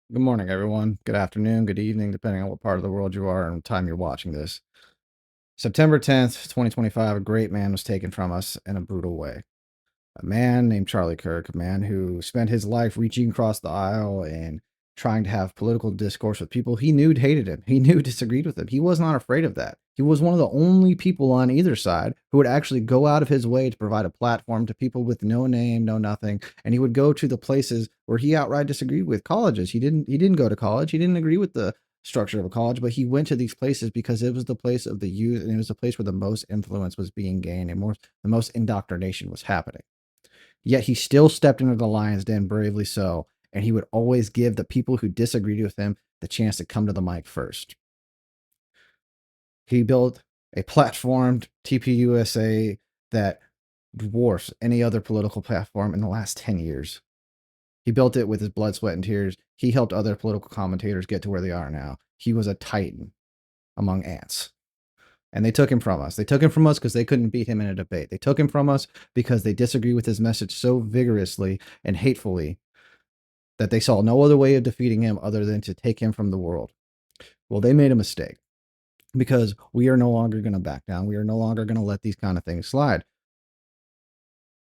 Good morning, everyone. Good afternoon, good evening, depending on what part of the world you are and what time you're watching this. September 10th, 2025, a great man was taken from us in a brutal way. A man named Charlie Kirk, a man who spent his life reaching across the aisle and trying to have political discourse with people he knew hated him. He knew disagreed with him. He was not afraid of that. He was one of the only people on either side who would actually go out of his way to provide a platform to people with no name, no nothing, and he would go to the places where he outright disagreed with colleges. He didn't go to college. He didn't agree with the structure of a college, but he went to these places because it was the place of the youth and it was the place where the most influence was being gained and the most indoctrination was happening. Yet he still stepped into the lion's den bravely so, and he would always give the people who disagreed with him the chance to come to the mic first. He built a platformed TPUSA that dwarfs any other political platform in the last 10 years. He built it with his blood, sweat, and tears. He helped other political commentators get to where they are now. He was a titan among ants. And they took him from us. They took him from us because they couldn't beat him in a debate. They took him from us because they disagree with his message so vigorously and hatefully that they saw no other way of defeating him other than to take him from the world. Well, they made a mistake because we are no longer going to back down. We are no longer going to let these kind of things slide.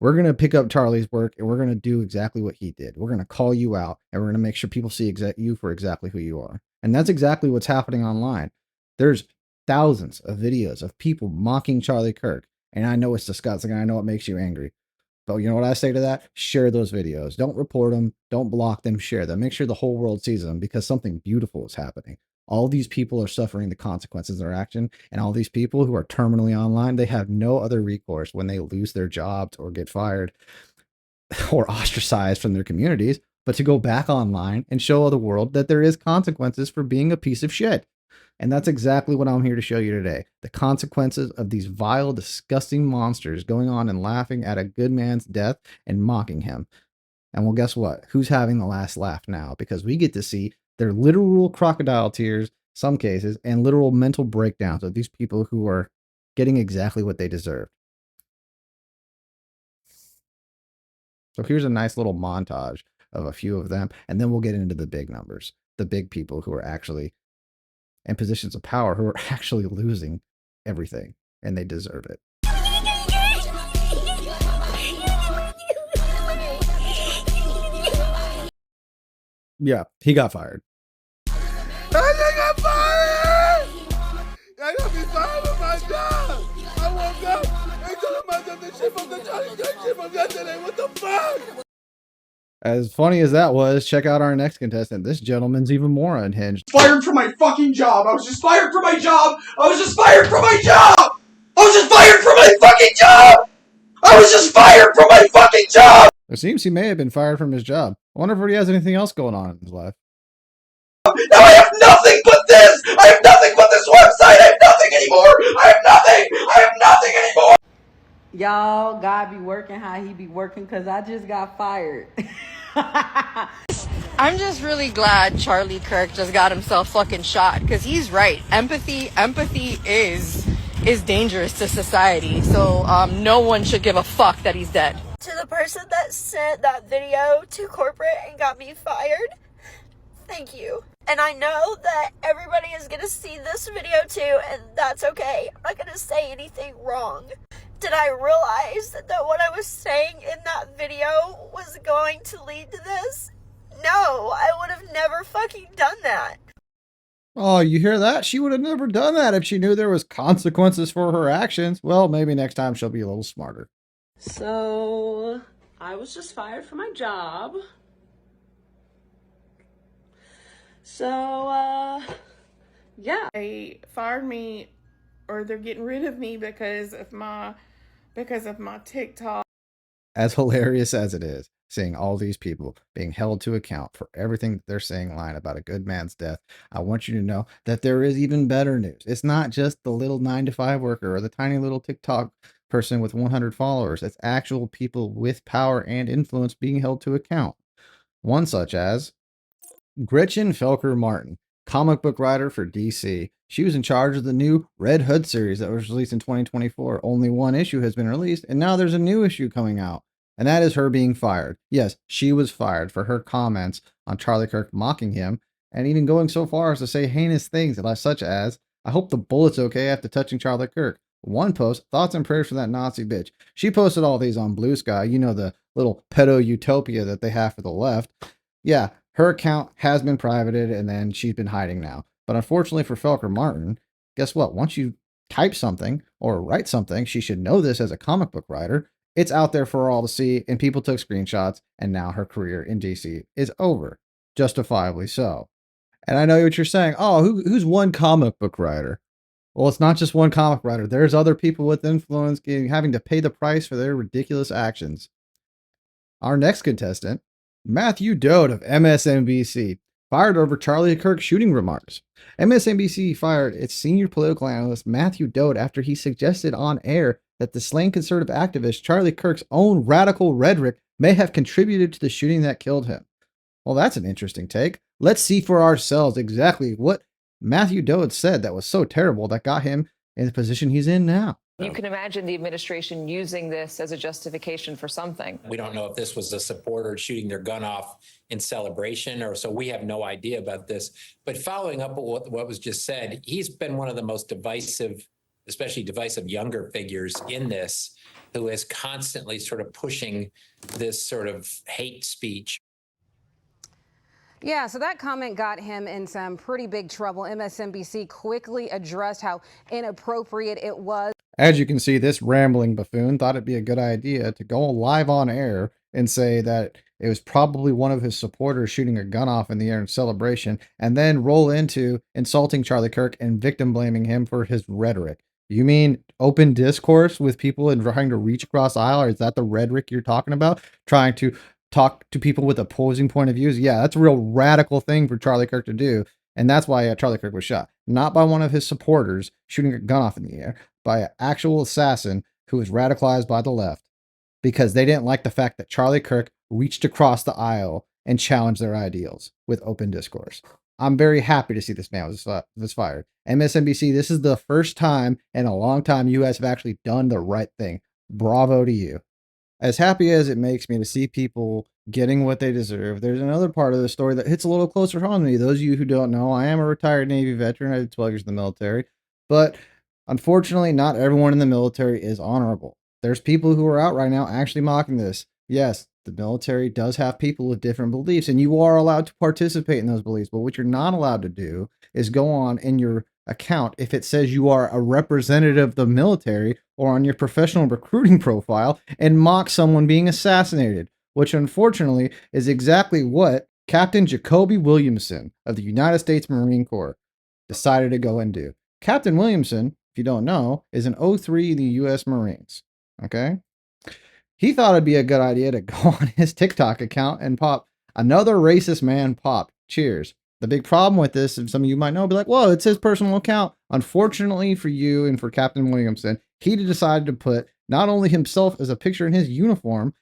We're going to pick up Charlie's work and we're going to do exactly what he did. We're going to call you out and we're going to make sure people see you for exactly who you are. And that's exactly what's happening online. There's thousands of videos of people mocking Charlie Kirk. And I know it's disgusting. And I know it makes you angry. But you know what I say to that? Share those videos. Don't report them. Don't block them. Share them. Make sure the whole world sees them because something beautiful is happening. All these people are suffering the consequences of their action. And all these people who are terminally online, they have no other recourse when they lose their jobs or get fired or ostracized from their communities, but to go back online and show the world that there is consequences for being a piece of shit. And that's exactly what I'm here to show you today. The consequences of these vile, disgusting monsters going on and laughing at a good man's death and mocking him. And well, guess what? Who's having the last laugh now? Because we get to see their literal crocodile tears, some cases, and literal mental breakdowns of these people who are getting exactly what they deserve. So here's a nice little montage of a few of them, and then we'll get into the big numbers, the big people who are actually in positions of power who are actually losing everything, and they deserve it. Yeah, he got fired. I got fired! I got me fired from my job! I woke up and told myself the shit from the Charlie Kirk shit from yesterday. What the fuck? As funny as that was, check out our next contestant. This gentleman's even more unhinged. Fired from my fucking job. I was just fired from my job. I was just fired from my job. I was just fired from my fucking job. I was just fired from my fucking job. It seems he may have been fired from his job. I wonder if he has anything else going on in his life. Now I have nothing but this. I have nothing but this website. I have nothing anymore. I have nothing. I have nothing anymore. Y'all, God be working how he be working because I just got fired. I'm just really glad Charlie Kirk just got himself fucking shot because he's right. Empathy is dangerous to society. So no one should give a fuck that he's dead. To the person that sent that video to corporate and got me fired, thank you. And I know that everybody is going to see this video too, and that's okay. I'm not going to say anything wrong. Did I realize that what I was saying in that video was going to lead to this? No, I would have never fucking done that. Oh, you hear that? She would have never done that if she knew there was consequences for her actions. Well, maybe next time she'll be a little smarter. So, I was just fired from my job. So, yeah. They fired me or they're getting rid of me because of my TikTok. As hilarious as it is, seeing all these people being held to account for everything that they're saying lying about a good man's death, I want you to know that there is even better news. It's not just the little 9-to-5 worker or the tiny little TikTok person with 100 followers. It's actual people with power and influence being held to account. One such as Gretchen Felker Martin, comic book writer for DC. She was in charge of the new Red Hood series that was released in 2024. Only one issue has been released, and now there's a new issue coming out. and that is her being fired. Yes, she was fired for her comments on Charlie Kirk mocking him, and even going so far as to say heinous things such as, "I hope the bullet's okay after touching Charlie Kirk." One post, "Thoughts and prayers for that Nazi bitch." She posted all these on Blue Sky, the little pedo utopia that they have for the left. Yeah, her account has been privated, and then she's been hiding now. But unfortunately for Felker Martin, guess what? Once you type something or write something, she should know this as a comic book writer. It's out there for all to see, and people took screenshots, and now her career in DC is over. Justifiably so. And I know what you're saying. Oh, who's one comic book writer? Well, it's not just one comic writer. There's other people with influence having to pay the price for their ridiculous actions. Our next contestant, Matthew Dode of MSNBC, fired over Charlie Kirk shooting remarks. MSNBC fired its senior political analyst Matthew Dode after he suggested on air that the slain conservative activist Charlie Kirk's own radical rhetoric may have contributed to the shooting that killed him. Well, that's an interesting take. Let's see for ourselves exactly what Matthew Dode said that was so terrible that got him in the position he's in now. You can imagine the administration using this as a justification for something. We don't know if this was a supporter shooting their gun off in celebration, or so we have no idea about this. But following up on what was just said, he's been one of the most divisive, especially divisive younger figures in this, who is constantly sort of pushing this sort of hate speech. Yeah, so that comment got him in some pretty big trouble. MSNBC quickly addressed how inappropriate it was. As you can see, this rambling buffoon thought it'd be a good idea to go live on air and say that it was probably one of his supporters shooting a gun off in the air in celebration, and then roll into insulting Charlie Kirk and victim blaming him for his rhetoric. You mean open discourse with people and trying to reach across the aisle? Or is that the rhetoric you're talking about? Trying to talk to people with opposing point of views? Yeah, that's a real radical thing for Charlie Kirk to do. And that's why Charlie Kirk was shot. Not by one of his supporters shooting a gun off in the air, by an actual assassin who was radicalized by the left because they didn't like the fact that Charlie Kirk reached across the aisle and challenged their ideals with open discourse. I'm very happy to see this man was fired. MSNBC, this is the first time in a long time you guys have actually done the right thing. Bravo to you. As happy as it makes me to see people getting what they deserve, there's another part of the story that hits a little closer home to me. Those of you who don't know, I am a retired Navy veteran. I did 12 years in the military. But unfortunately, not everyone in the military is honorable. There's people who are out right now actually mocking this. Yes, the military does have people with different beliefs, and you are allowed to participate in those beliefs. But what you're not allowed to do is go on in your account if it says you are a representative of the military or on your professional recruiting profile and mock someone being assassinated, which unfortunately is exactly what Captain Jacoby Williamson of the United States Marine Corps decided to go and do. Captain Williamson, if you don't know, is an 03 in the U.S. Marines. Okay? He thought it'd be a good idea to go on his TikTok account and pop another racist man pop. Cheers. The big problem with this, and some of you might know, be like, well, it's his personal account. Unfortunately for you and for Captain Williamson, he decided to put not only himself as a picture in his uniform,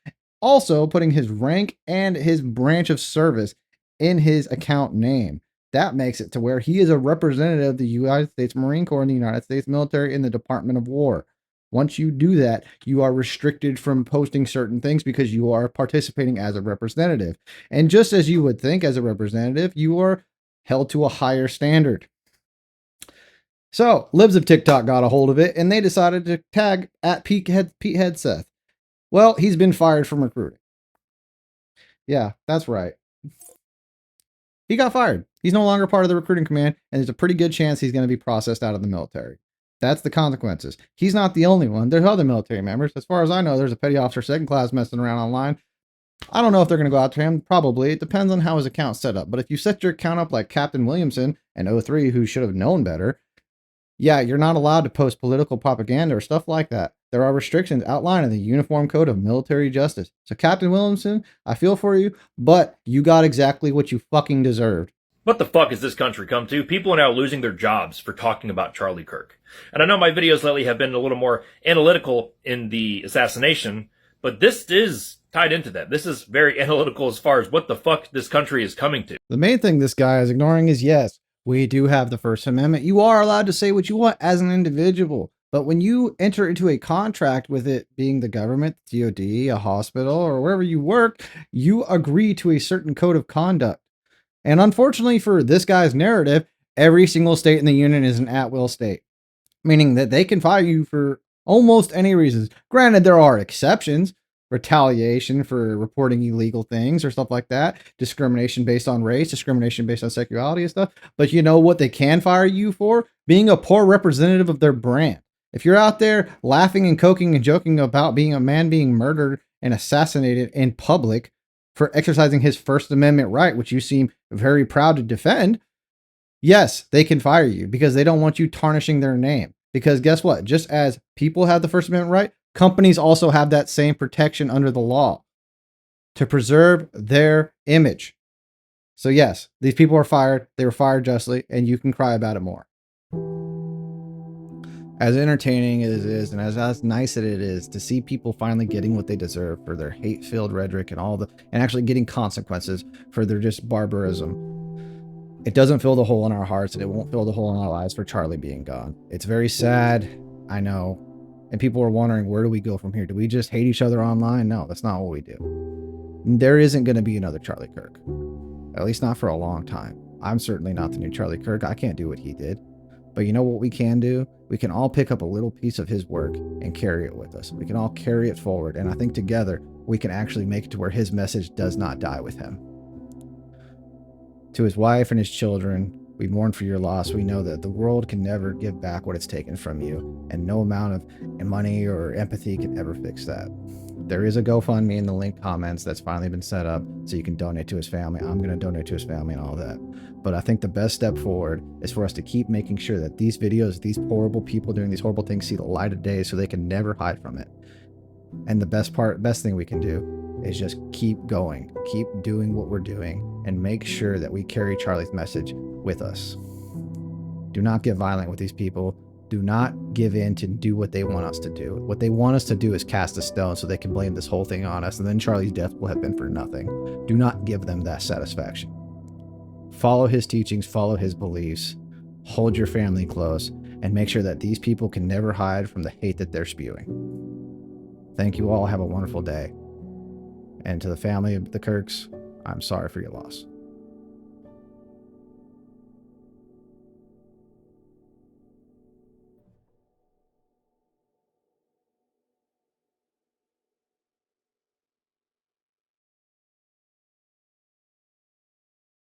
also putting his rank and his branch of service in his account name. That makes it to where he is a representative of the United States Marine Corps and the United States military in the Department of War. Once you do that, you are restricted from posting certain things because you are participating as a representative. And just as you would think as a representative, you are held to a higher standard. So, libs of TikTok got a hold of it, and they decided to tag at Pete Hegseth. Well, he's been fired from recruiting. Yeah, that's right. He got fired. He's no longer part of the recruiting command, and there's a pretty good chance he's going to be processed out of the military. That's the consequences. He's not the only one. There's other military members. As far as I know, there's a petty officer second class messing around online. I don't know if they're going to go after him. Probably. It depends on how his account's set up. But if you set your account up like Captain Williamson and 03, who should have known better, yeah, you're not allowed to post political propaganda or stuff like that. There are restrictions outlined in the Uniform Code of Military Justice. So Captain Williamson, I feel for you, but you got exactly what you fucking deserved. What the fuck has this country come to? People are now losing their jobs for talking about Charlie Kirk. And I know my videos lately have been a little more analytical in the assassination, but this is tied into that. This is very analytical as far as what the fuck this country is coming to. The main thing this guy is ignoring is, yes, we do have the First Amendment. You are allowed to say what you want as an individual. But when you enter into a contract with it being the government, DOD, a hospital, or wherever you work, you agree to a certain code of conduct. And unfortunately for this guy's narrative, every single state in the union is an at-will state, meaning that they can fire you for almost any reasons. Granted, there are exceptions, retaliation for reporting illegal things or stuff like that, discrimination based on race, discrimination based on sexuality and stuff. But you know what they can fire you for? Being a poor representative of their brand. If you're out there laughing and coking and joking about being a man being murdered and assassinated in public for exercising his First Amendment right, which you seem very proud to defend, yes, they can fire you because they don't want you tarnishing their name. Because guess what? Just as people have the First Amendment right, companies also have that same protection under the law to preserve their image. So yes, these people are fired. They were fired justly, and you can cry about it more. As entertaining as it is, and as nice as it is to see people finally getting what they deserve for their hate-filled rhetoric and and actually getting consequences for their just barbarism, it doesn't fill the hole in our hearts, and it won't fill the hole in our lives for Charlie being gone. It's very sad, I know. And people are wondering, where do we go from here? Do we just hate each other online? No, that's not what we do. There isn't going to be another Charlie Kirk. At least not for a long time. I'm certainly not the new Charlie Kirk. I can't do what he did. But you know what we can do? We can all pick up a little piece of his work and carry it with us. We can all carry it forward. And I think together, we can actually make it to where his message does not die with him. To his wife and his children, we mourn for your loss. We know that the world can never give back what it's taken from you, and no amount of money or empathy can ever fix that. There is a GoFundMe in the link comments that's finally been set up so you can donate to his family. I'm going to donate to his family and all that. But I think the best step forward is for us to keep making sure that these videos, these horrible people doing these horrible things see the light of day so they can never hide from it. And the best thing we can do is just keep going, keep doing what we're doing, and make sure that we carry Charlie's message with us. Do not get violent with these people. Do not give in to do what they want us to do. What they want us to do is cast a stone so they can blame this whole thing on us, and then Charlie's death will have been for nothing. Do not give them that satisfaction. Follow his teachings, follow his beliefs, hold your family close, and make sure that these people can never hide from the hate that they're spewing. Thank you all. Have a wonderful day. And to the family of the Kirks, I'm sorry for your loss.